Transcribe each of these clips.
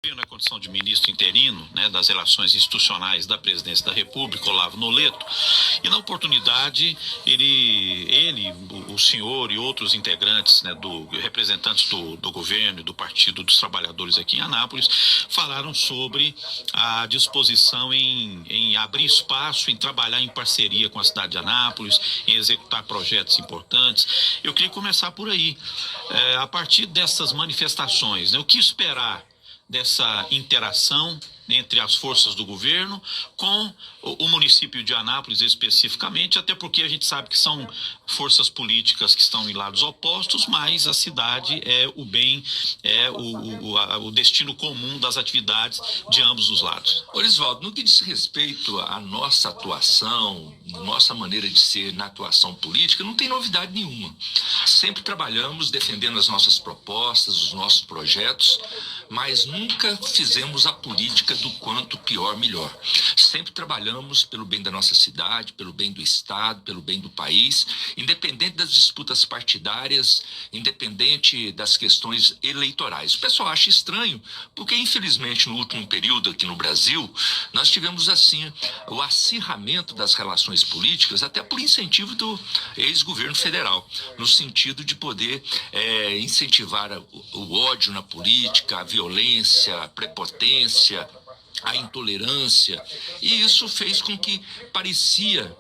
Veio na condição de ministro interino, né, das Relações Institucionais da Presidência da República, Olavo Noleto, e na oportunidade o senhor e outros integrantes, né, representantes do governo e do Partido dos Trabalhadores aqui em Anápolis, falaram sobre a disposição em abrir espaço, em trabalhar em parceria com a cidade de Anápolis, em executar projetos importantes. Eu queria começar por aí, a partir dessas manifestações, né, o que esperar dessa interação entre as forças do governo com o município de Anápolis especificamente, até porque a gente sabe que são forças políticas que estão em lados opostos, mas a cidade é o bem, o destino comum das atividades de ambos os lados. Orisvaldo, no que diz respeito à nossa atuação, nossa maneira de ser na atuação política, não tem novidade nenhuma. Sempre trabalhamos defendendo as nossas propostas, os nossos projetos, mas nunca fizemos a política do quanto pior, melhor. Sempre trabalhamos pelo bem da nossa cidade, pelo bem do Estado, pelo bem do país, independente das disputas partidárias, independente das questões eleitorais. O pessoal acha estranho, porque infelizmente no último período aqui no Brasil, nós tivemos assim o acirramento das relações políticas, até por incentivo do ex-governo federal, no sentido de poder incentivar o ódio na política, a violência, a prepotência, a intolerância, e isso fez com que parecia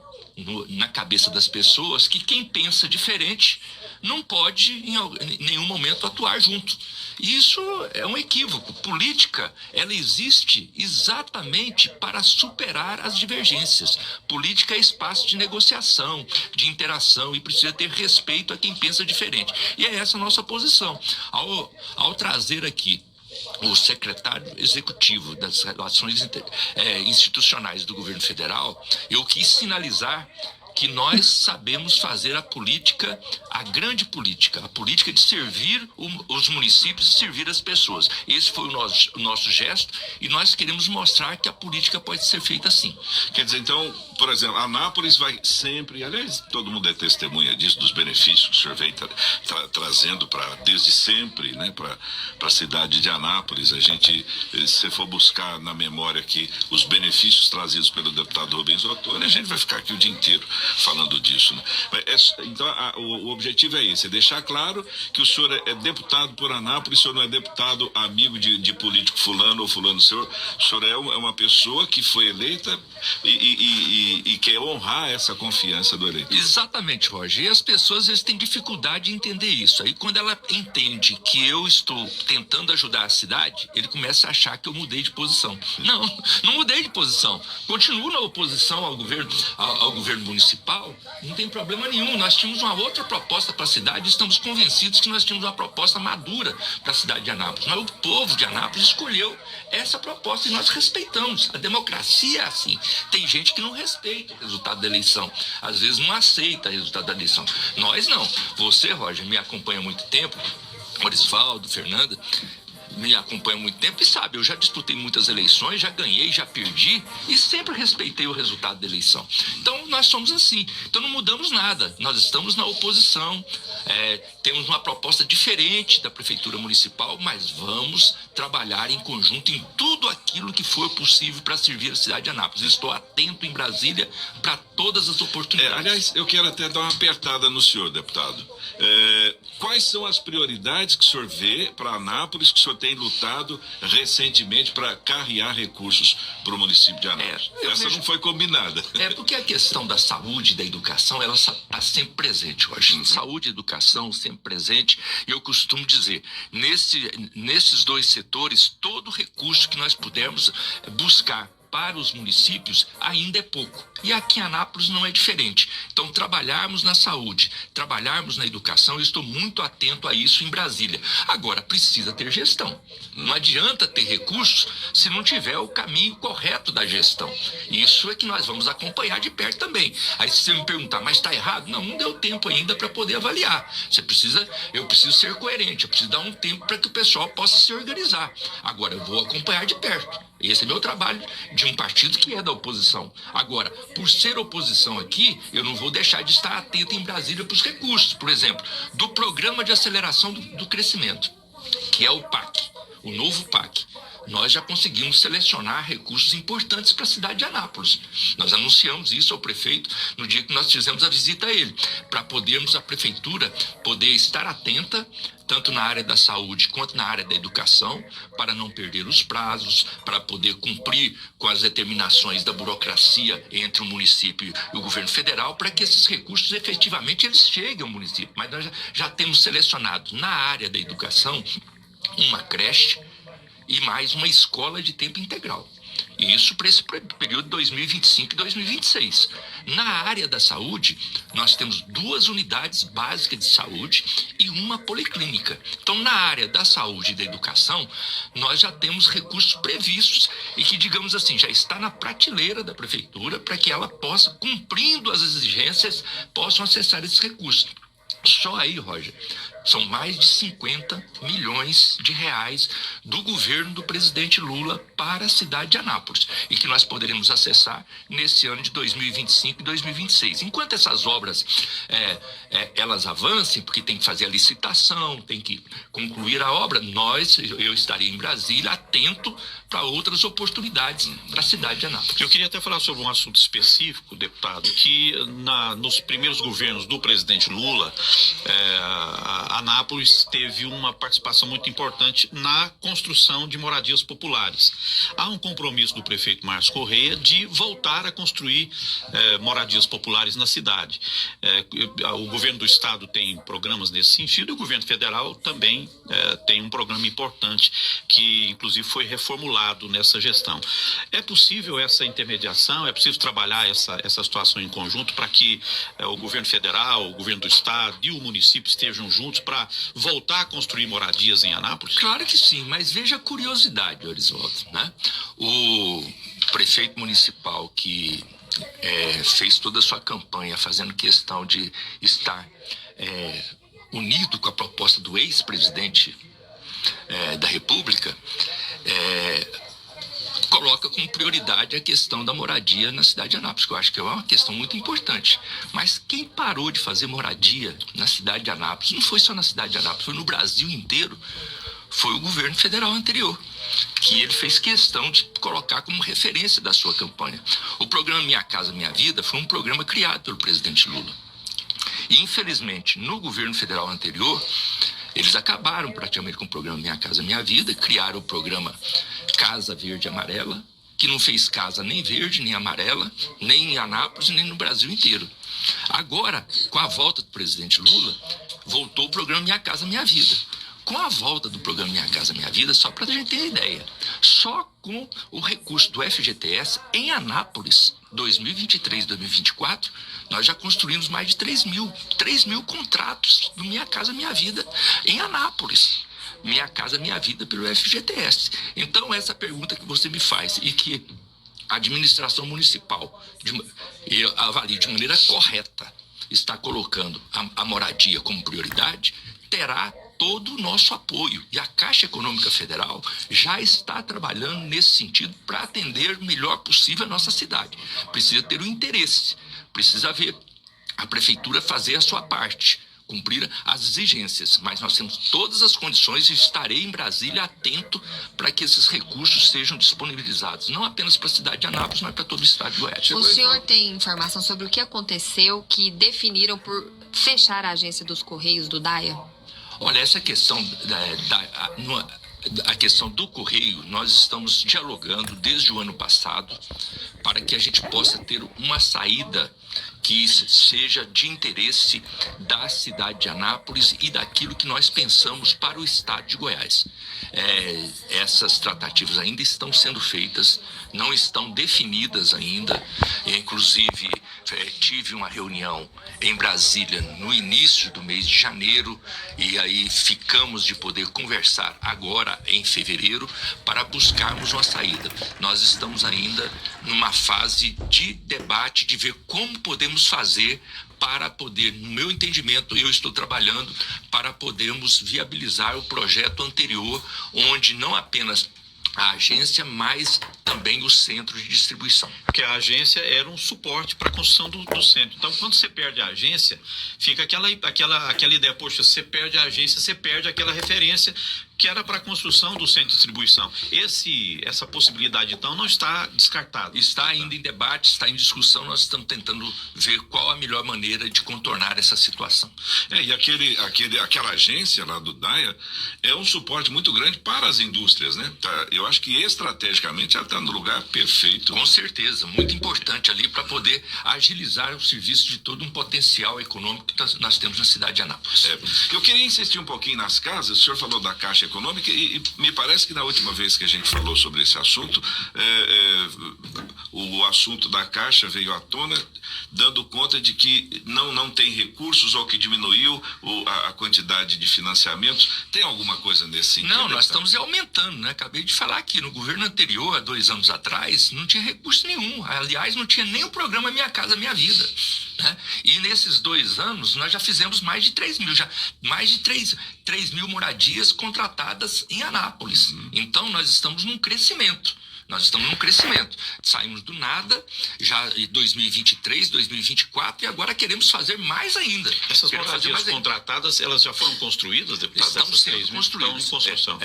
na cabeça das pessoas que quem pensa diferente não pode em nenhum momento atuar junto. E isso é um equívoco. Política, ela existe exatamente para superar as divergências. Política é espaço de negociação, de interação, e precisa ter respeito a quem pensa diferente. E é essa a nossa posição. Ao trazer aqui o secretário executivo das Relações Institucionais do governo federal, eu quis sinalizar que nós sabemos fazer a política, a grande política, a política de servir os municípios e servir as pessoas. Esse foi o nosso gesto, e nós queremos mostrar que a política pode ser feita assim. Quer dizer, então, por exemplo, Anápolis vai sempre, aliás, todo mundo é testemunha disso, dos benefícios que o senhor vem trazendo desde sempre, né, para a cidade de Anápolis. A gente, se for buscar na memória aqui os benefícios trazidos pelo deputado Rubens Ottoni, a gente vai ficar aqui o dia inteiro falando disso, né? Então o objetivo é esse, é deixar claro que o senhor é deputado por Anápolis, o senhor não é deputado amigo de político fulano ou fulano. O senhor é uma pessoa que foi eleita e quer honrar essa confiança do eleitor. Exatamente, Roger. E as pessoas, eles têm dificuldade de entender isso. Aí quando ela entende que eu estou tentando ajudar a cidade, ele começa a achar que eu mudei de posição. Não mudei de posição. Continuo na oposição ao governo municipal. Não tem problema nenhum. Nós tínhamos uma outra proposta para a cidade e estamos convencidos que nós tínhamos uma proposta madura para a cidade de Anápolis. Mas o povo de Anápolis escolheu essa proposta e nós respeitamos. A democracia é assim. Tem gente que não respeita o resultado da eleição. Às vezes não aceita o resultado da eleição. Nós não. Você, Roger, me acompanha há muito tempo. Orisvaldo, Fernanda, me acompanha há muito tempo e sabe, eu já disputei muitas eleições, já ganhei, já perdi e sempre respeitei o resultado da eleição. Então nós somos assim, então não mudamos nada, nós estamos na oposição, temos uma proposta diferente da prefeitura municipal, mas vamos trabalhar em conjunto em tudo aquilo que for possível para servir a cidade de Anápolis. Estou atento em Brasília para todas as oportunidades. Aliás, eu quero até dar uma apertada no senhor, deputado. Quais são as prioridades que o senhor vê para Anápolis, que o senhor tem lutado recentemente para carrear recursos para o município de Anápolis? Essa não foi combinada. Porque a questão da saúde e da educação, ela está sempre presente hoje. Saúde e educação sempre presente. E eu costumo dizer, nesses dois setores, todo recurso que nós pudermos buscar para os municípios ainda é pouco. E aqui em Anápolis não é diferente. Então, trabalharmos na saúde, trabalharmos na educação, eu estou muito atento a isso em Brasília. Agora, precisa ter gestão. Não adianta ter recursos se não tiver o caminho correto da gestão. Isso é que nós vamos acompanhar de perto também. Aí se você me perguntar, mas está errado? Não deu tempo ainda para poder avaliar. Eu preciso ser coerente, eu preciso dar um tempo para que o pessoal possa se organizar. Agora, eu vou acompanhar de perto. Esse é meu trabalho de um partido que é da oposição. Agora, por ser oposição aqui, eu não vou deixar de estar atento em Brasília para os recursos, por exemplo, do Programa de Aceleração do Crescimento, que é o PAC, o novo PAC. nós já conseguimos selecionar recursos importantes para a cidade de Anápolis. Nós anunciamos isso ao prefeito no dia que nós fizemos a visita a ele, para podermos, a prefeitura, poder estar atenta, tanto na área da saúde quanto na área da educação, para não perder os prazos, para poder cumprir com as determinações da burocracia entre o município e o governo federal, para que esses recursos efetivamente eles cheguem ao município. Mas nós já temos selecionado na área da educação uma creche e mais uma escola de tempo integral. Isso para esse período de 2025 e 2026. Na área da saúde, nós temos 2 unidades básicas de saúde e uma policlínica. Então, na área da saúde e da educação, nós já temos recursos previstos e que, digamos assim, já está na prateleira da prefeitura para que ela possa, cumprindo as exigências, possam acessar esses recursos. Só aí, Roger, são mais de 50 milhões de reais do governo do presidente Lula para a cidade de Anápolis e que nós poderemos acessar nesse ano de 2025 e 2026. Enquanto essas obras elas avancem, porque tem que fazer a licitação, tem que concluir a obra, eu estarei em Brasília atento para outras oportunidades para a cidade de Anápolis. Eu queria até falar sobre um assunto específico, deputado, que nos primeiros governos do presidente Lula, Anápolis teve uma participação muito importante na construção de moradias populares. Há um compromisso do prefeito Márcio Correia de voltar a construir moradias populares na cidade. O governo do estado tem programas nesse sentido e o governo federal também tem um programa importante que inclusive foi reformulado nessa gestão. É possível essa intermediação, é possível trabalhar essa situação em conjunto para que o governo federal, o governo do estado e o município estejam juntos para voltar a construir moradias em Anápolis? Claro que sim, mas veja a curiosidade, Orisvaldo, né? O prefeito municipal que fez toda a sua campanha fazendo questão de estar unido com a proposta do ex-presidente da República, coloca como prioridade a questão da moradia na cidade de Anápolis, que eu acho que é uma questão muito importante. Mas quem parou de fazer moradia na cidade de Anápolis, não foi só na cidade de Anápolis, foi no Brasil inteiro, foi o governo federal anterior, que ele fez questão de colocar como referência da sua campanha. O programa Minha Casa Minha Vida foi um programa criado pelo presidente Lula. E, infelizmente, no governo federal anterior, eles acabaram praticamente com o programa Minha Casa Minha Vida, criaram o programa Casa Verde e Amarela, que não fez casa nem verde, nem amarela, nem em Anápolis, nem no Brasil inteiro. Agora, com a volta do presidente Lula, voltou o programa Minha Casa Minha Vida. Com a volta do programa Minha Casa Minha Vida, só para a gente ter ideia, só com o recurso do FGTS, em Anápolis, 2023, 2024, nós já construímos mais de 3 mil contratos do Minha Casa Minha Vida em Anápolis. Minha Casa Minha Vida pelo FGTS. Então, essa pergunta que você me faz e que a administração municipal eu avalio de maneira correta, está colocando a moradia como prioridade, terá todo o nosso apoio. E a Caixa Econômica Federal já está trabalhando nesse sentido para atender o melhor possível a nossa cidade. Precisa ter o interesse, precisa ver a prefeitura fazer a sua parte, cumprir as exigências, mas nós temos todas as condições e estarei em Brasília atento para que esses recursos sejam disponibilizados, não apenas para a cidade de Anápolis, mas para todo o estado de Goiás. O senhor tem informação sobre o que aconteceu que definiram por fechar a agência dos Correios do DAIA? Olha, essa questão a questão do Correio, nós estamos dialogando desde o ano passado para que a gente possa ter uma saída que seja de interesse da cidade de Anápolis e daquilo que nós pensamos para o estado de Goiás. Essas tratativas ainda estão sendo feitas, não estão definidas ainda. Inclusive, tive uma reunião em Brasília no início do mês de janeiro e aí ficamos de poder conversar agora em fevereiro para buscarmos uma saída. Nós estamos ainda numa fase de debate, de ver como podemos fazer para poder, no meu entendimento, eu estou trabalhando para podermos viabilizar o projeto anterior, onde não apenas a agência, mas também o centro de distribuição. Porque a agência era um suporte para a construção do centro. Então, quando você perde a agência, fica aquela ideia, poxa, você perde a agência, você perde aquela referência que era para a construção do centro de distribuição. Essa possibilidade, então, não está descartada. Está ainda em debate, está em discussão, nós estamos tentando ver qual a melhor maneira de contornar essa situação. E aquela agência lá do DAIA é um suporte muito grande para as indústrias, né? Eu acho que estrategicamente ela está no lugar perfeito. Com certeza, muito importante ali para poder agilizar o serviço de todo um potencial econômico que nós temos na cidade de Anápolis. Eu queria insistir um pouquinho nas casas. O senhor falou da Caixa Econômica e me parece que na última vez que a gente falou sobre esse assunto, o assunto da Caixa veio à tona, dando conta de que não tem recursos ou que diminuiu a quantidade de financiamentos. Tem alguma coisa nesse sentido? Não, nós estamos aumentando, né? Acabei de falar aqui, no governo anterior, há 2 anos atrás, não tinha recurso nenhum. Aliás, não tinha nem o programa Minha Casa Minha Vida, né? E nesses 2 anos, nós já fizemos mais de 3 mil moradias contratadas em Anápolis. Então, nós estamos num crescimento. Saímos do nada, já em 2023, 2024, e agora queremos fazer mais ainda. Essas moradias contratadas, elas já foram construídas, deputado? Estão sendo construídas. Estão em construção.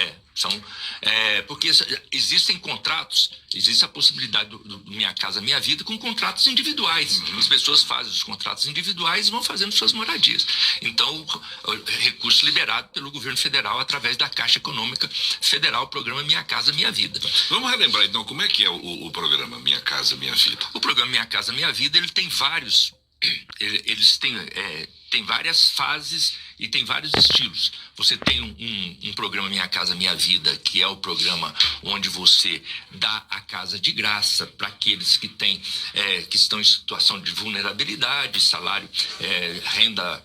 Porque existem contratos, existe a possibilidade do Minha Casa Minha Vida com contratos individuais. As pessoas fazem os contratos individuais e vão fazendo suas moradias. Então, recurso liberado pelo governo federal através da Caixa Econômica Federal, o programa Minha Casa Minha Vida. Vamos relembrar então como é que é o programa Minha Casa Minha Vida. O programa Minha Casa Minha Vida, ele tem vários, tem várias fases e tem vários estilos. Você tem um programa Minha Casa Minha Vida, que é o programa onde você dá a casa de graça para aqueles que estão em situação de vulnerabilidade, salário, renda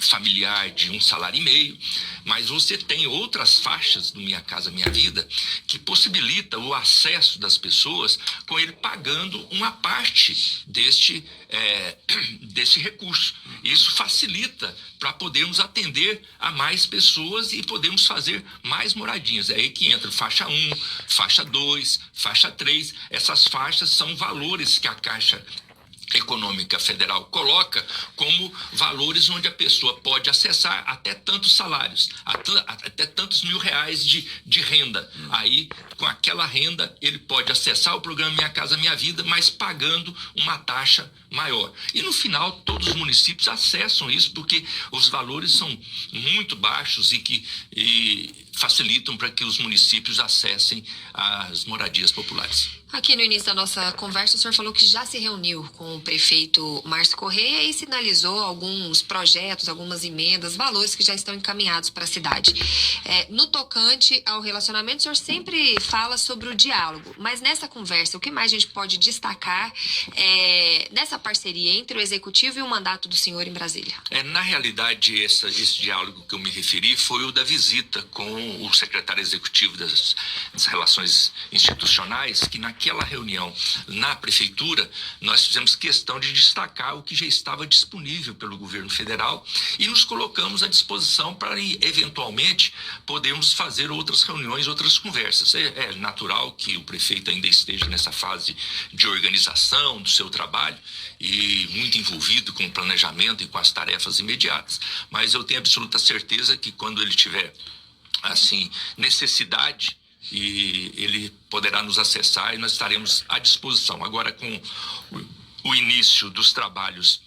familiar de 1,5 salário. Mas você tem outras faixas do Minha Casa Minha Vida que possibilita o acesso das pessoas com ele pagando uma parte deste recurso. Isso facilita para podermos atender a mais pessoas e podermos fazer mais moradinhas. É aí que entra faixa 1, faixa 2, faixa 3. Essas faixas são valores que a Caixa Econômica Federal coloca como valores onde a pessoa pode acessar até tantos salários, até tantos R$1.000 de renda. Aí, com aquela renda, ele pode acessar o programa Minha Casa Minha Vida, mas pagando uma taxa maior. E no final, todos os municípios acessam isso, porque os valores são muito baixos e facilitam para que os municípios acessem as moradias populares. Aqui no início da nossa conversa, o senhor falou que já se reuniu com o prefeito Márcio Correia e sinalizou alguns projetos, algumas emendas, valores que já estão encaminhados para a cidade. No tocante ao relacionamento, o senhor sempre fala sobre o diálogo, mas nessa conversa, o que mais a gente pode destacar dessa parceria entre o Executivo e o mandato do senhor em Brasília? Na realidade, esse diálogo que eu me referi foi o da visita com o secretário executivo das Relações Institucionais, que naquela reunião na prefeitura, nós fizemos questão de destacar o que já estava disponível pelo governo federal e nos colocamos à disposição para, eventualmente, podermos fazer outras reuniões, outras conversas. É natural que o prefeito ainda esteja nessa fase de organização do seu trabalho e muito envolvido com o planejamento e com as tarefas imediatas. Mas eu tenho absoluta certeza que quando ele tiver necessidade, e ele poderá nos acessar e nós estaremos à disposição. Agora, com o início dos trabalhos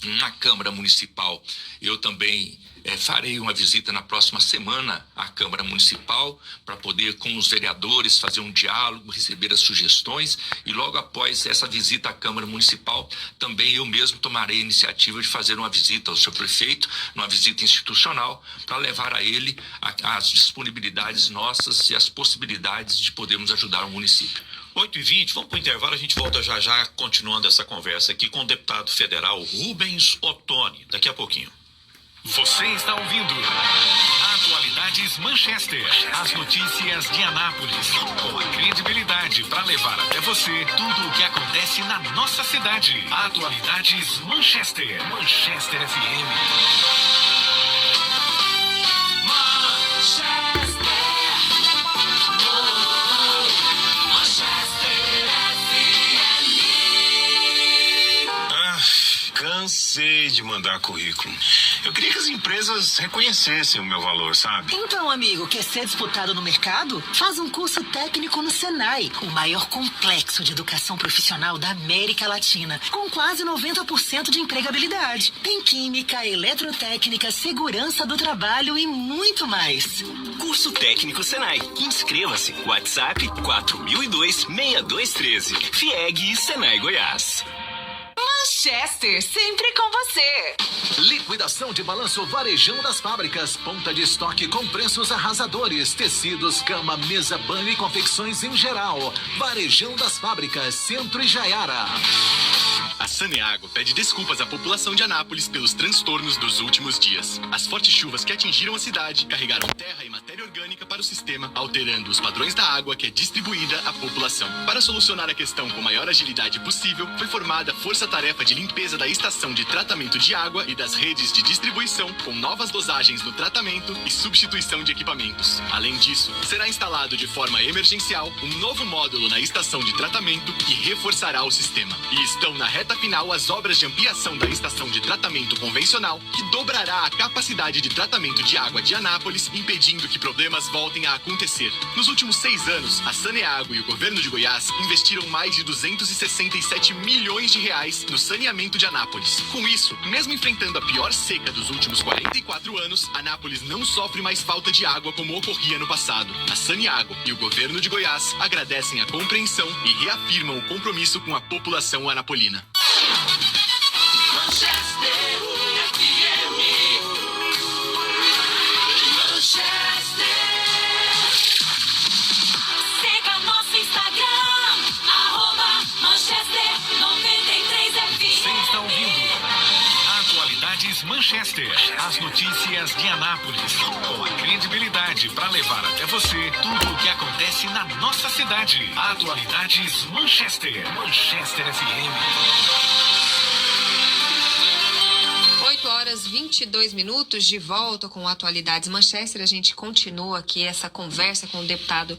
na Câmara Municipal, eu também farei uma visita na próxima semana à Câmara Municipal para poder, com os vereadores, fazer um diálogo, receber as sugestões e logo após essa visita à Câmara Municipal, também eu mesmo tomarei a iniciativa de fazer uma visita ao seu prefeito, uma visita institucional, para levar a ele as disponibilidades nossas e as possibilidades de podermos ajudar o município. 8h20, vamos para o intervalo, a gente volta já continuando essa conversa aqui com o deputado federal Rubens Ottoni, daqui a pouquinho. Você está ouvindo Atualidades Manchester, as notícias de Anápolis, com a credibilidade para levar até você tudo o que acontece na nossa cidade. Atualidades Manchester, Manchester FM. Cansei de mandar currículo. Eu queria que as empresas reconhecessem o meu valor, sabe? Então, amigo, quer ser disputado no mercado? Faz um curso técnico no Senai, o maior complexo de educação profissional da América Latina, com quase 90% de empregabilidade. Tem química, eletrotécnica, segurança do trabalho e muito mais. Curso técnico Senai. Inscreva-se. WhatsApp 4002-6213. FIEG e Senai Goiás. Manchester, sempre com você. Liquidação de balanço Varejão das Fábricas. Ponta de estoque com preços arrasadores. Tecidos, cama, mesa, banho e confecções em geral. Varejão das Fábricas, Centro e Jaiara. A Saneago pede desculpas à população de Anápolis pelos transtornos dos últimos dias. As fortes chuvas que atingiram a cidade carregaram terra e matéria orgânica para o sistema, alterando os padrões da água que é distribuída à população. Para solucionar a questão com a maior agilidade possível, foi formada a força-tarefa de limpeza da estação de tratamento de água e das redes de distribuição, com novas dosagens no tratamento e substituição de equipamentos. Além disso, será instalado de forma emergencial um novo módulo na estação de tratamento que reforçará o sistema. E estão na reta final as obras de ampliação da estação de tratamento convencional, que dobrará a capacidade de tratamento de água de Anápolis, impedindo que problemas voltem a acontecer. Nos últimos 6 anos, a Saneago e o governo de Goiás investiram mais de 267 milhões de reais no saneamento de Anápolis. Com isso, mesmo enfrentando a pior seca dos últimos 44 anos, Anápolis não sofre mais falta de água como ocorria no passado. A Saneago e o governo de Goiás agradecem a compreensão e reafirmam o compromisso com a população anapolina. Manchester FM. Manchester. Siga nosso Instagram, @Manchester93FM. Você está ouvindo Atualidades Manchester. As notícias de Anápolis. Com a credibilidade para levar até você tudo o que acontece na nossa cidade. Atualidades Manchester. Manchester FM. 8h22, de volta com Atualidades Manchester. A gente continua aqui essa conversa com o deputado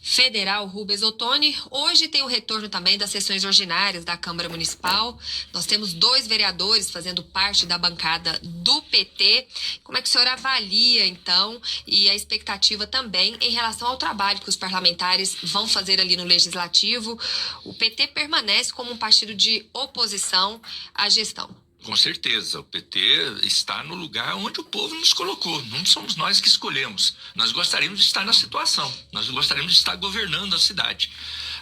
federal Rubens Ottoni. Hoje tem o retorno também das sessões ordinárias da Câmara Municipal. Nós temos 2 vereadores fazendo parte da bancada do PT. Como é que o senhor avalia, então, e a expectativa também em relação ao trabalho que os parlamentares vão fazer ali no Legislativo? O PT permanece como um partido de oposição à gestão. Com certeza, o PT está no lugar onde o povo nos colocou. Não somos nós que escolhemos. Nós gostaríamos de estar na situação. Nós gostaríamos de estar governando a cidade.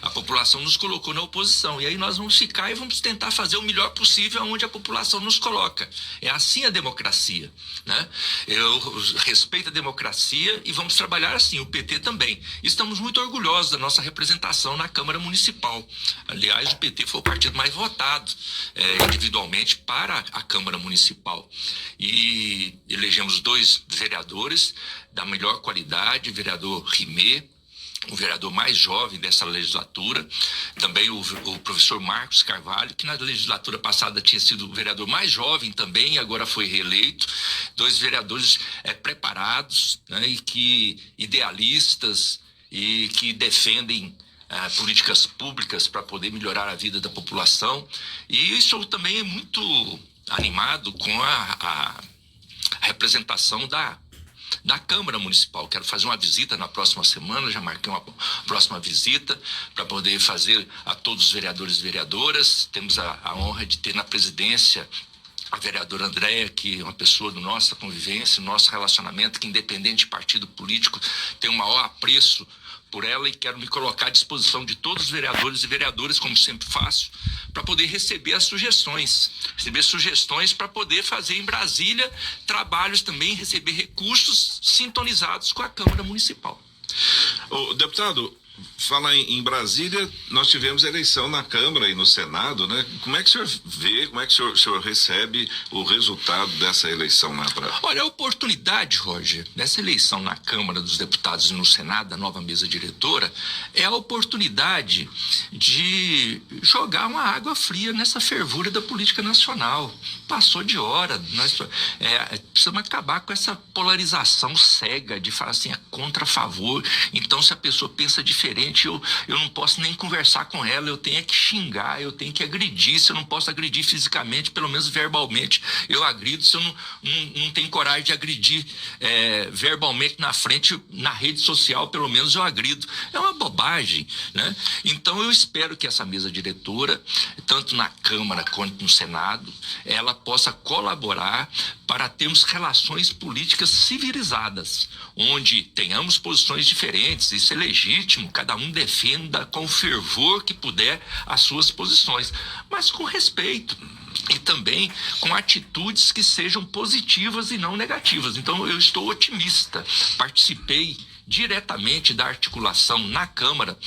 A população nos colocou na oposição. E aí nós vamos ficar e vamos tentar fazer o melhor possível onde a população nos coloca. É assim a democracia, né? Eu respeito a democracia e vamos trabalhar assim, o PT também. Estamos muito orgulhosos da nossa representação na Câmara Municipal. Aliás, o PT foi o partido mais votado individualmente para a Câmara Municipal. E elegemos 2 vereadores da melhor qualidade, o vereador Rimé, o vereador mais jovem dessa legislatura, também o professor Marcos Carvalho, que na legislatura passada tinha sido o vereador mais jovem também, e agora foi reeleito. 2 vereadores preparados, né, e que idealistas e que defendem políticas públicas para poder melhorar a vida da população. E isso também é muito animado com a representação da Câmara Municipal. Quero fazer uma visita na próxima semana, já marquei uma próxima visita para poder fazer a todos os vereadores e vereadoras. Temos a honra de ter na presidência a vereadora Andréia, que é uma pessoa da nossa convivência, nosso relacionamento, que independente de partido político, tem o maior apreço por ela, e quero me colocar à disposição de todos os vereadores e vereadoras, como sempre faço, para poder receber sugestões para poder fazer em Brasília trabalhos também, receber recursos sintonizados com a Câmara Municipal. O deputado, fala em Brasília, nós tivemos eleição na Câmara e no Senado, né? Como é que o senhor vê, como é que o senhor recebe o resultado dessa eleição na Praia? Olha, a oportunidade, Roger, dessa eleição na Câmara dos Deputados e no Senado, da nova mesa diretora, é a oportunidade de jogar uma água fria nessa fervura da política nacional. Passou de hora, nós precisamos acabar com essa polarização cega de falar assim, é contra, a favor. Então, se a pessoa pensa diferente, diferente, eu não posso nem conversar com ela, eu tenho que xingar, eu tenho que agredir. Se eu não posso agredir fisicamente, pelo menos verbalmente eu agrido. Se eu não tenho coragem de agredir verbalmente na frente, na rede social, pelo menos eu agrido. É uma bobagem, né? Então eu espero que essa mesa diretora, tanto na Câmara quanto no Senado, ela possa colaborar para termos relações políticas civilizadas, onde tenhamos posições diferentes. Isso é legítimo, cada um defenda com o fervor que puder as suas posições, mas com respeito e também com atitudes que sejam positivas e não negativas. Então eu estou otimista, participei diretamente da articulação na Câmara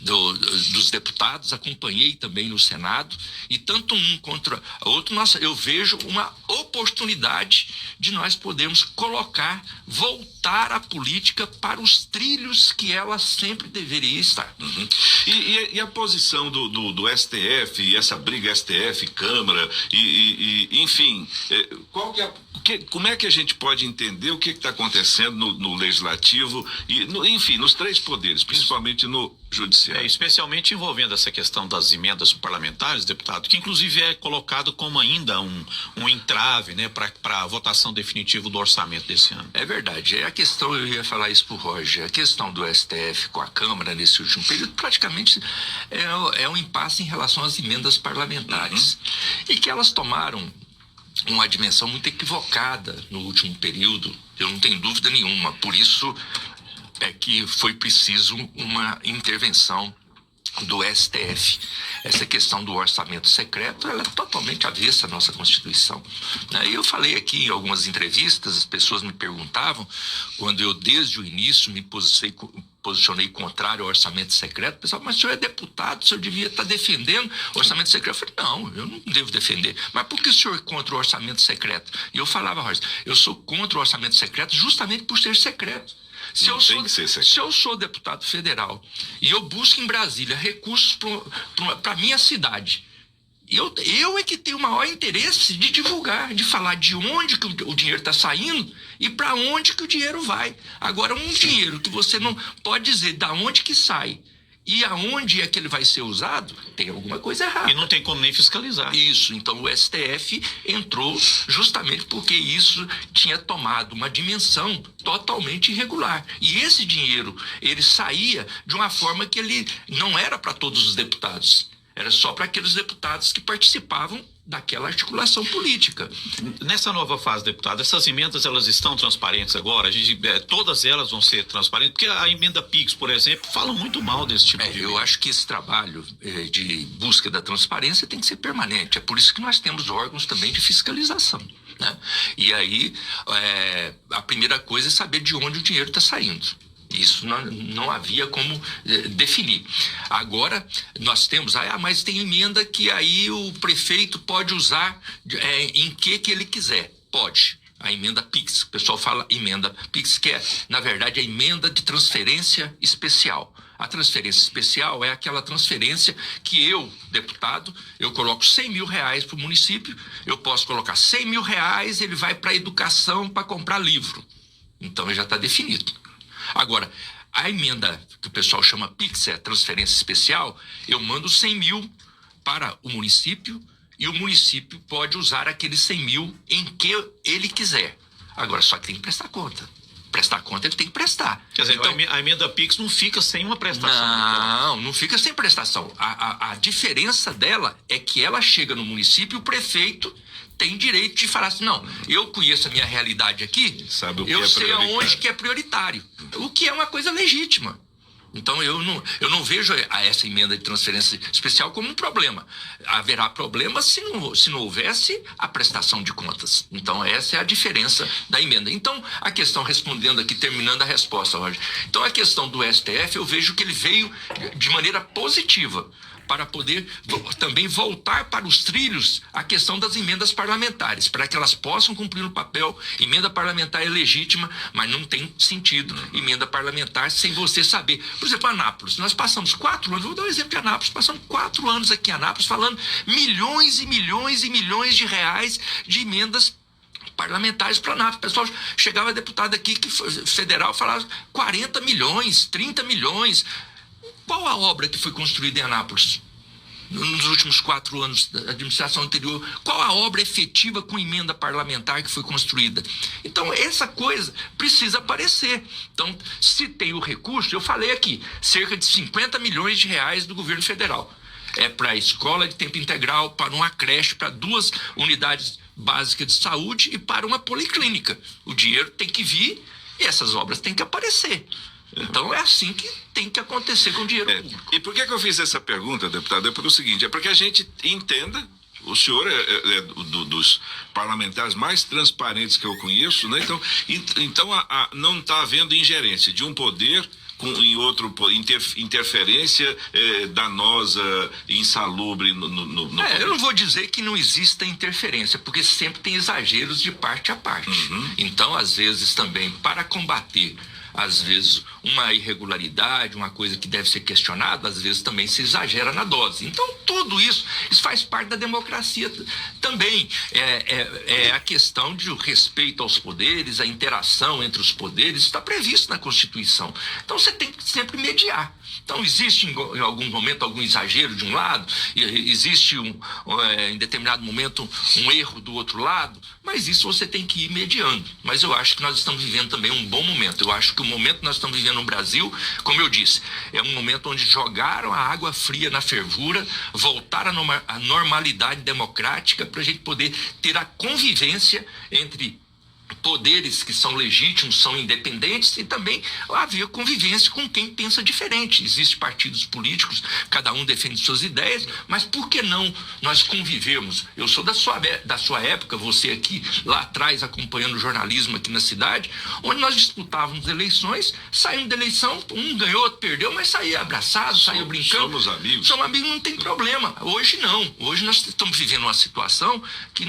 dos deputados, acompanhei também no Senado, e tanto um contra o outro, eu vejo uma oportunidade de nós podermos voltar a política para os trilhos que ela sempre deveria estar. Uhum. E a posição do STF, e essa briga STF, Câmara, enfim, como é que a gente pode entender o que está acontecendo no Legislativo e, enfim, nos três poderes, principalmente no Judiciário? Especialmente envolvendo essa questão das emendas parlamentares, deputado, que inclusive é colocado como ainda um entrave, né, para a votação definitiva do orçamento desse ano. É verdade. A questão, eu ia falar isso para o Roger, a questão do STF com a Câmara nesse último período praticamente é um impasse em relação às emendas parlamentares. E que elas tomaram uma dimensão muito equivocada no último período, eu não tenho dúvida nenhuma. Por isso é que foi preciso uma intervenção do STF. Essa questão do orçamento secreto, ela é totalmente avessa à nossa Constituição. E eu falei aqui em algumas entrevistas, as pessoas me perguntavam, quando eu desde o início me posicionei contrário ao orçamento secreto, o pessoal, mas o senhor é deputado, o senhor devia estar defendendo o orçamento secreto. Eu falei, não, eu não devo defender. Mas por que o senhor é contra o orçamento secreto? E eu falava, Roger, eu sou contra o orçamento secreto justamente por ser secreto. Se eu sou deputado federal e eu busco em Brasília recursos para a minha cidade, eu é que tenho o maior interesse de divulgar, de falar de onde que o dinheiro está saindo e para onde que o dinheiro vai. Agora, um dinheiro que você não pode dizer de onde que sai e aonde é que ele vai ser usado, tem alguma coisa errada. E não tem como nem fiscalizar. Isso, então o STF entrou justamente porque isso tinha tomado uma dimensão totalmente irregular. E esse dinheiro, ele saía de uma forma que ele não era para todos os deputados. Era só para aqueles deputados que participavam daquela articulação política. Nessa nova fase, deputado, essas emendas, elas estão transparentes agora? Todas elas vão ser transparentes? Porque a emenda PIX, por exemplo, fala muito mal desse tipo de... Eu acho que esse trabalho de busca da transparência tem que ser permanente. É por isso que nós temos órgãos também de fiscalização, né? E aí, a primeira coisa é saber de onde o dinheiro está saindo. Isso não havia como definir. Agora, nós temos, mas tem emenda que aí o prefeito pode usar em que ele quiser. Pode. A emenda PIX, o pessoal fala emenda PIX, que é, na verdade, a emenda de transferência especial. A transferência especial é aquela transferência que eu, deputado, eu coloco R$100 mil para o município, eu posso colocar R$100 mil, ele vai para a educação para comprar livro. Então, já está definido. Agora, a emenda que o pessoal chama PIX, transferência especial, eu mando 100 mil para o município e o município pode usar aqueles 100 mil em que ele quiser. Agora, só que tem que prestar conta. Prestar conta ele tem que prestar. Quer dizer, então, a emenda PIX não fica sem uma prestação. Não fica sem prestação. A diferença dela é que ela chega no município e o prefeito tem direito de falar assim, não, eu conheço a minha realidade aqui, eu sei aonde que é prioritário, o que é uma coisa legítima. Então eu não vejo essa emenda de transferência especial como um problema. Haverá problema se não houvesse a prestação de contas. Então essa é a diferença da emenda. Então a questão, respondendo aqui, terminando a resposta, Roger, então a questão do STF, eu vejo que ele veio de maneira positiva para poder também voltar para os trilhos a questão das emendas parlamentares, para que elas possam cumprir o papel. Emenda parlamentar é legítima, mas não tem sentido emenda parlamentar sem você saber. Por exemplo, Anápolis, nós passamos 4 anos, vou dar um exemplo de Anápolis, passamos 4 anos aqui em Anápolis falando milhões e milhões e milhões de reais de emendas parlamentares para Anápolis. O pessoal chegava deputado aqui, federal, falava 40 milhões, 30 milhões. Qual a obra que foi construída em Anápolis? Nos últimos 4 anos da administração anterior, qual a obra efetiva com emenda parlamentar que foi construída? Então, essa coisa precisa aparecer. Então, se tem o recurso, eu falei aqui, cerca de 50 milhões de reais do governo federal. É para a escola de tempo integral, para uma creche, para 2 unidades básicas de saúde e para uma policlínica. O dinheiro tem que vir e essas obras têm que aparecer. Então é assim que tem que acontecer com o dinheiro público. E por que eu fiz essa pergunta, deputado? É porque o seguinte, é porque a gente entenda, o senhor é dos parlamentares mais transparentes que eu conheço, né? Então não está havendo ingerência de um poder em outro, interferência danosa, insalubre no eu não vou dizer que não exista interferência, porque sempre tem exageros de parte a parte. Então, às vezes também, para combater às vezes uma irregularidade, uma coisa que deve ser questionada, às vezes também se exagera na dose. Então, tudo isso faz parte da democracia também. É a questão de respeito aos poderes, a interação entre os poderes, está previsto na Constituição. Então, você tem que sempre mediar. Então, existe em algum momento algum exagero de um lado, existe em determinado momento um erro do outro lado, mas isso você tem que ir mediando. Mas eu acho que nós estamos vivendo também um bom momento. Eu acho que o momento que nós estamos vivendo no Brasil, como eu disse, é um momento onde jogaram a água fria na fervura, voltaram à normalidade democrática para a gente poder ter a convivência entre poderes que são legítimos, são independentes, e também haver convivência com quem pensa diferente. Existem partidos políticos, cada um defende suas ideias, mas por que não nós convivemos? Eu sou da sua época, você aqui, lá atrás, acompanhando o jornalismo aqui na cidade, onde nós disputávamos eleições, saímos da eleição, um ganhou, outro perdeu, mas saía abraçado, saía brincando. Somos amigos. Somos amigos, não tem problema. Hoje não. Hoje nós estamos vivendo uma situação que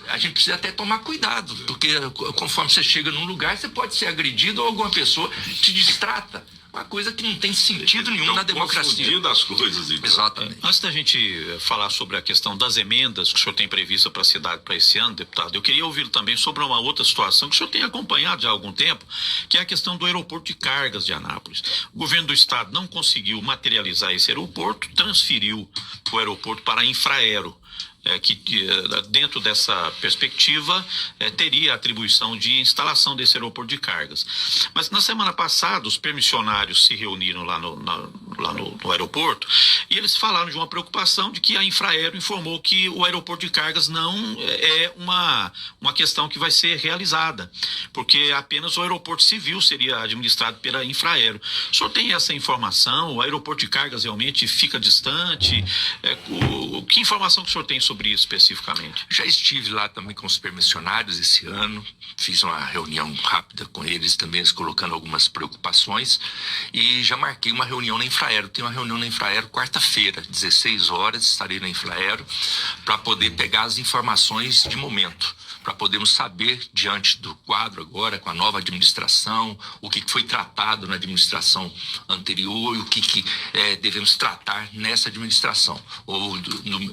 a gente precisa até tomar cuidado, porque conforme você chega num lugar, você pode ser agredido ou alguma pessoa te distrata. Uma coisa que não tem sentido nenhum na democracia. Das coisas, então. Exatamente. Antes da gente falar sobre a questão das emendas que o senhor tem prevista para a cidade para esse ano, deputado, eu queria ouvir também sobre uma outra situação que o senhor tem acompanhado já há algum tempo, que é a questão do aeroporto de cargas de Anápolis. O governo do estado não conseguiu materializar esse aeroporto, transferiu o aeroporto para a Infraero. Que dentro dessa perspectiva teria a atribuição de instalação desse aeroporto de cargas. Mas na semana passada os permissionários se reuniram lá no aeroporto e eles falaram de uma preocupação de que a Infraero informou que o aeroporto de cargas não é uma questão que vai ser realizada, porque apenas o aeroporto civil seria administrado pela Infraero. O senhor tem essa informação? O aeroporto de cargas realmente fica distante? Que informação que o senhor tem sobre isso especificamente? Já estive lá também com os permissionários esse ano, fiz uma reunião rápida com eles também, eles colocando algumas preocupações, e já marquei uma reunião na Infraero. Tem uma reunião na Infraero quarta-feira, 16 horas, estarei na Infraero para poder pegar as informações de momento, para podermos saber, diante do quadro agora, com a nova administração, o que foi tratado na administração anterior e o que devemos tratar nessa administração.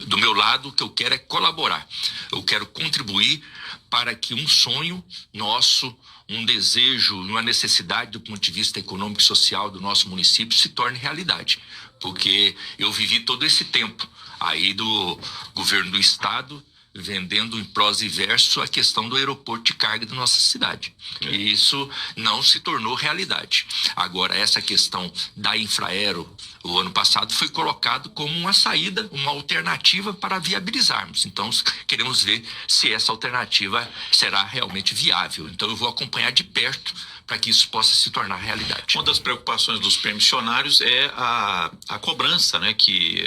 Do meu lado, o que eu quero é colaborar. Eu quero contribuir para que um sonho nosso, um desejo, uma necessidade do ponto de vista econômico e social do nosso município se torne realidade. Porque eu vivi todo esse tempo aí do governo do estado, vendendo em prosa e verso a questão do aeroporto de carga da nossa cidade. E isso não se tornou realidade. Agora, essa questão da Infraero, o ano passado, foi colocado como uma saída, uma alternativa para viabilizarmos. Então, queremos ver se essa alternativa será realmente viável. Então, eu vou acompanhar de perto para que isso possa se tornar realidade. Uma das preocupações dos permissionários é a cobrança, né, que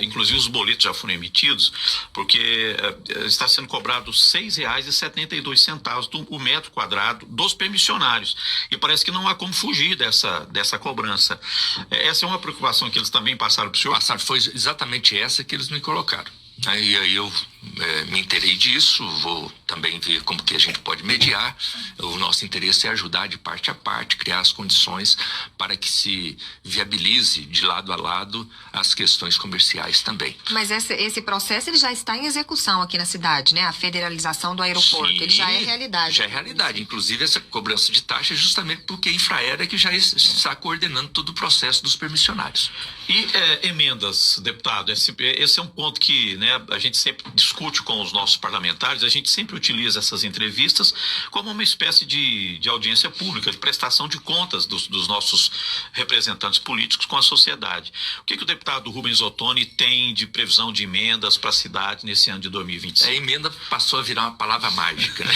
inclusive os boletos já foram emitidos, porque está sendo cobrado R$ 6,72 o metro quadrado dos permissionários, e parece que não há como fugir dessa cobrança. Essa é uma preocupação que eles também passaram para o senhor? Foi exatamente essa que eles me colocaram. Aí eu me inteirei disso, vou também ver como que a gente pode mediar. O nosso interesse é ajudar de parte a parte, criar as condições para que se viabilize de lado a lado as questões comerciais também. Mas esse processo ele já está em execução aqui na cidade, né? A federalização do aeroporto, Sim, ele já é realidade. Já é realidade. Inclusive, essa cobrança de taxa é justamente porque a Infraero é que já está coordenando todo o processo dos permissionários. E emendas, deputado, esse é um ponto que, né, a gente sempre discute com os nossos parlamentares, a gente sempre utiliza essas entrevistas como uma espécie de audiência pública, de prestação de contas dos nossos representantes políticos com a sociedade. O que o deputado Rubens Ottoni tem de previsão de emendas para a cidade nesse ano de 2025? A emenda passou a virar uma palavra mágica, né?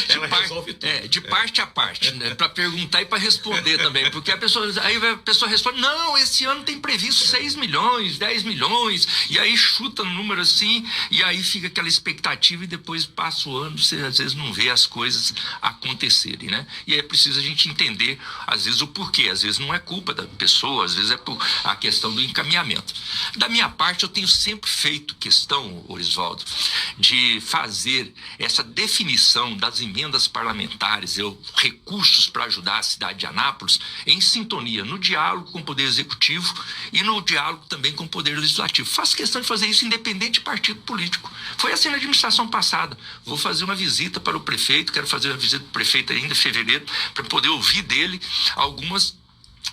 Ela resolve tudo. De parte a parte, né? Para perguntar e para responder também, porque aí a pessoa responde, não, esse ano tem previsto 6 milhões, 10 milhões, e aí chuta no número assim, e aí fica aquela expectativa e depois passa o ano, você às vezes não vê as coisas acontecerem, né? E aí é preciso a gente entender, às vezes, o porquê. Às vezes não é culpa da pessoa, às vezes é por a questão do encaminhamento. Da minha parte, eu tenho sempre feito questão, Orisvaldo, de fazer essa definição das emendas parlamentares, recursos para ajudar a cidade de Anápolis, em sintonia, no diálogo com o Poder Executivo e no diálogo também com o Poder Legislativo. Faço questão de fazer isso independente de partido político. Foi assim na administração passada. Vou fazer uma visita para o prefeito, quero fazer uma visita para o prefeito ainda em fevereiro, para poder ouvir dele algumas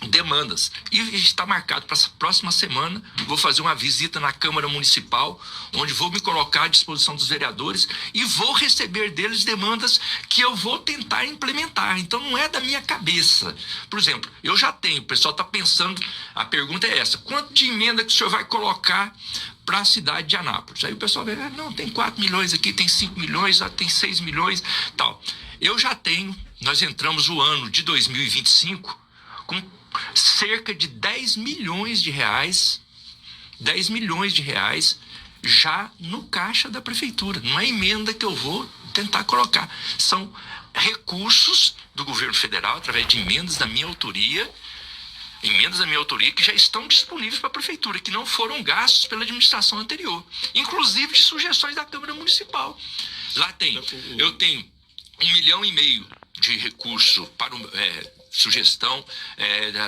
demandas. E está marcado para essa próxima semana, vou fazer uma visita na Câmara Municipal, onde vou me colocar à disposição dos vereadores e vou receber deles demandas que eu vou tentar implementar. Então não é da minha cabeça. Por exemplo, eu já tenho, o pessoal está pensando, a pergunta é essa, quanto de emenda que o senhor vai colocar para a cidade de Anápolis? Aí o pessoal vê, não, tem 4 milhões aqui, tem 5 milhões, tem 6 milhões, tal. Eu já tenho, nós entramos o ano de 2025 com cerca de 10 milhões de reais já no caixa da prefeitura. Não é emenda que eu vou tentar colocar. São recursos do governo federal, através de emendas da minha autoria que já estão disponíveis para a prefeitura, que não foram gastos pela administração anterior, inclusive de sugestões da Câmara Municipal. Lá eu tenho 1,5 milhão de recurso para sugestão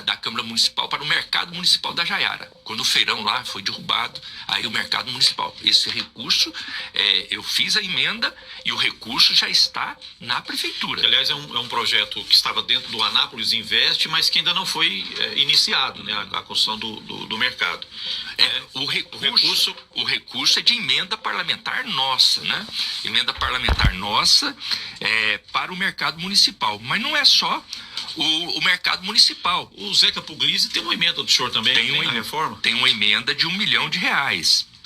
da Câmara Municipal para o mercado municipal da Jaiara. Quando o feirão lá foi derrubado, aí o mercado municipal. Esse recurso, eu fiz a emenda e o recurso já está na prefeitura. Aliás, é um projeto que estava dentro do Anápolis Invest, mas que ainda não foi iniciado, né, a construção do mercado. O recurso é de emenda parlamentar nossa, né? Emenda parlamentar nossa para o mercado municipal. Mas não é só o mercado municipal. O Zeca Puglisi tem uma emenda do senhor também, na reforma? Tem uma emenda de R$1 milhão.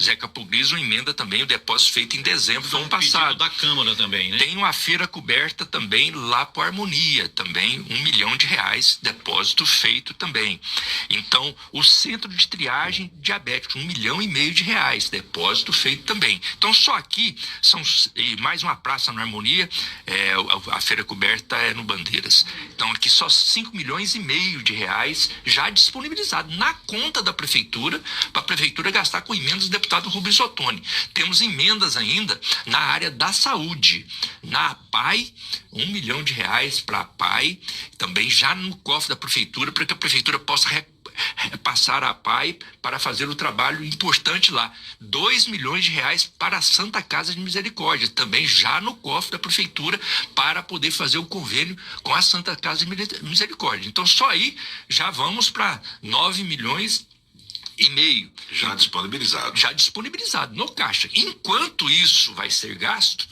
Zeca Puglisi, uma emenda também, o depósito feito em dezembro do ano passado. Da Câmara também, né? Tem uma feira coberta também lá para Harmonia, também R$1 milhão, depósito feito também. Então, o centro de triagem diabético, R$1,5 milhão, depósito feito também. Então, só aqui, e mais uma praça na Harmonia, a feira coberta é no Bandeiras. Então, aqui só R$5,5 milhões já disponibilizado na conta da prefeitura, para a prefeitura gastar com emendas do deputado Rubens Ottoni. Temos emendas ainda na área da saúde, na APAI, R$1 milhão para a APAI, também já no cofre da prefeitura, para que a prefeitura possa passar a APAI para fazer o trabalho importante lá. R$2 milhões para a Santa Casa de Misericórdia, também já no cofre da prefeitura, para poder fazer o convênio com a Santa Casa de Misericórdia. Então só aí já vamos para R$9,5 milhões. Já disponibilizado no caixa. Enquanto isso vai ser gasto,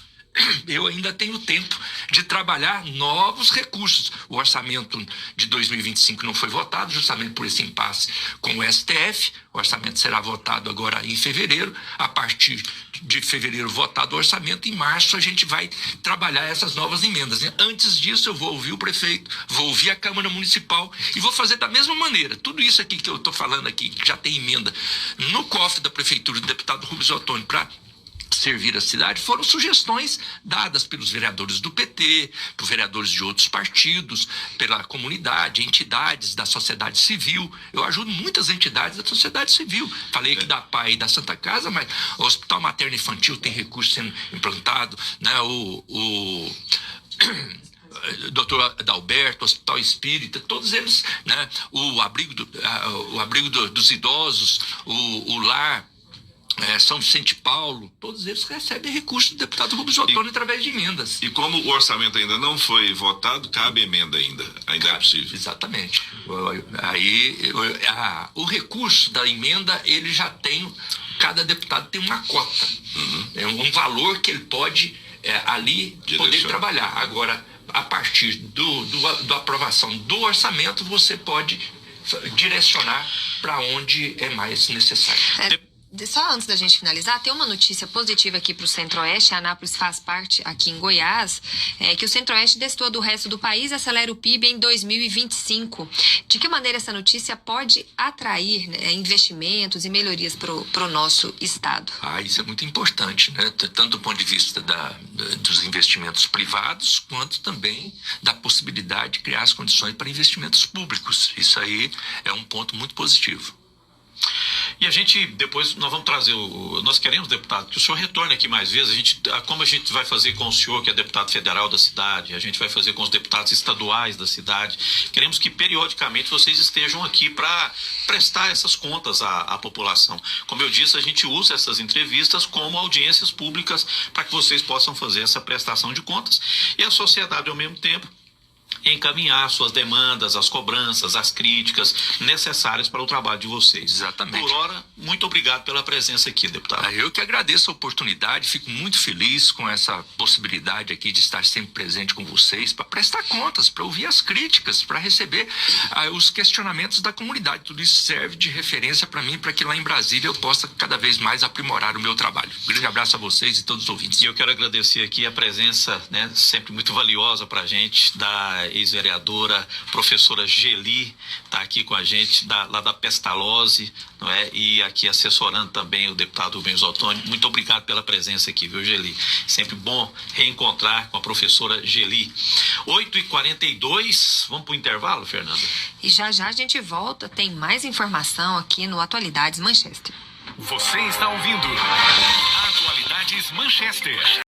eu ainda tenho tempo de trabalhar novos recursos. O orçamento de 2025 não foi votado, justamente por esse impasse com o STF. O orçamento será votado agora em fevereiro. A partir de fevereiro, votado o orçamento. Em março, a gente vai trabalhar essas novas emendas. Antes disso, eu vou ouvir o prefeito, vou ouvir a Câmara Municipal e vou fazer da mesma maneira. Tudo isso aqui que eu estou falando aqui, que já tem emenda no cofre da prefeitura do deputado Rubens Ottoni para servir a cidade foram sugestões dadas pelos vereadores do PT, por vereadores de outros partidos, pela comunidade, entidades da sociedade civil. Eu ajudo muitas entidades da sociedade civil. Falei aqui da PAI e da Santa Casa, mas o Hospital Materno Infantil tem recurso sendo implantado, né? O Dr. Adalberto, Hospital Espírita, todos eles, né? O abrigo dos idosos, o lar, São Vicente Paulo, todos eles recebem recursos do deputado Rubens Ottoni através de emendas. E como o orçamento ainda não foi votado, cabe emenda ainda é possível. Exatamente. Aí o recurso da emenda, ele já tem, cada deputado tem uma cota, é um valor que ele pode ali poder trabalhar. Agora, a partir da aprovação do orçamento, você pode direcionar para onde é mais necessário. Só antes da gente finalizar, tem uma notícia positiva aqui para o Centro-Oeste. A Anápolis faz parte aqui em Goiás, que o Centro-Oeste destoa do resto do país e acelera o PIB em 2025. De que maneira essa notícia pode atrair, né, investimentos e melhorias para o nosso estado? Isso é muito importante, né? Tanto do ponto de vista dos investimentos privados, quanto também da possibilidade de criar as condições para investimentos públicos. Isso aí é um ponto muito positivo. E a gente, depois, nós vamos trazer nós queremos, deputado, que o senhor retorne aqui mais vezes. Como a gente vai fazer com o senhor, que é deputado federal da cidade, a gente vai fazer com os deputados estaduais da cidade. Queremos que, periodicamente, vocês estejam aqui para prestar essas contas à população. Como eu disse, a gente usa essas entrevistas como audiências públicas para que vocês possam fazer essa prestação de contas. E a sociedade, ao mesmo tempo, encaminhar suas demandas, as cobranças, as críticas necessárias para o trabalho de vocês. Exatamente. Por hora, muito obrigado pela presença aqui, deputado. Eu que agradeço a oportunidade, fico muito feliz com essa possibilidade aqui de estar sempre presente com vocês, para prestar contas, para ouvir as críticas, para receber os questionamentos da comunidade. Tudo isso serve de referência para mim, para que lá em Brasília eu possa cada vez mais aprimorar o meu trabalho. Um grande abraço a vocês e todos os ouvintes. E eu quero agradecer aqui a presença, né, sempre muito valiosa para a gente, da ex-vereadora, professora Geli, está aqui com a gente, lá da Pestalozzi, não é? E aqui assessorando também o deputado Rubens Ottoni. Muito obrigado pela presença aqui, viu, Geli? Sempre bom reencontrar com a professora Geli. 8h42, vamos para o intervalo, Fernanda? E já a gente volta, tem mais informação aqui no Atualidades Manchester. Você está ouvindo Atualidades Manchester.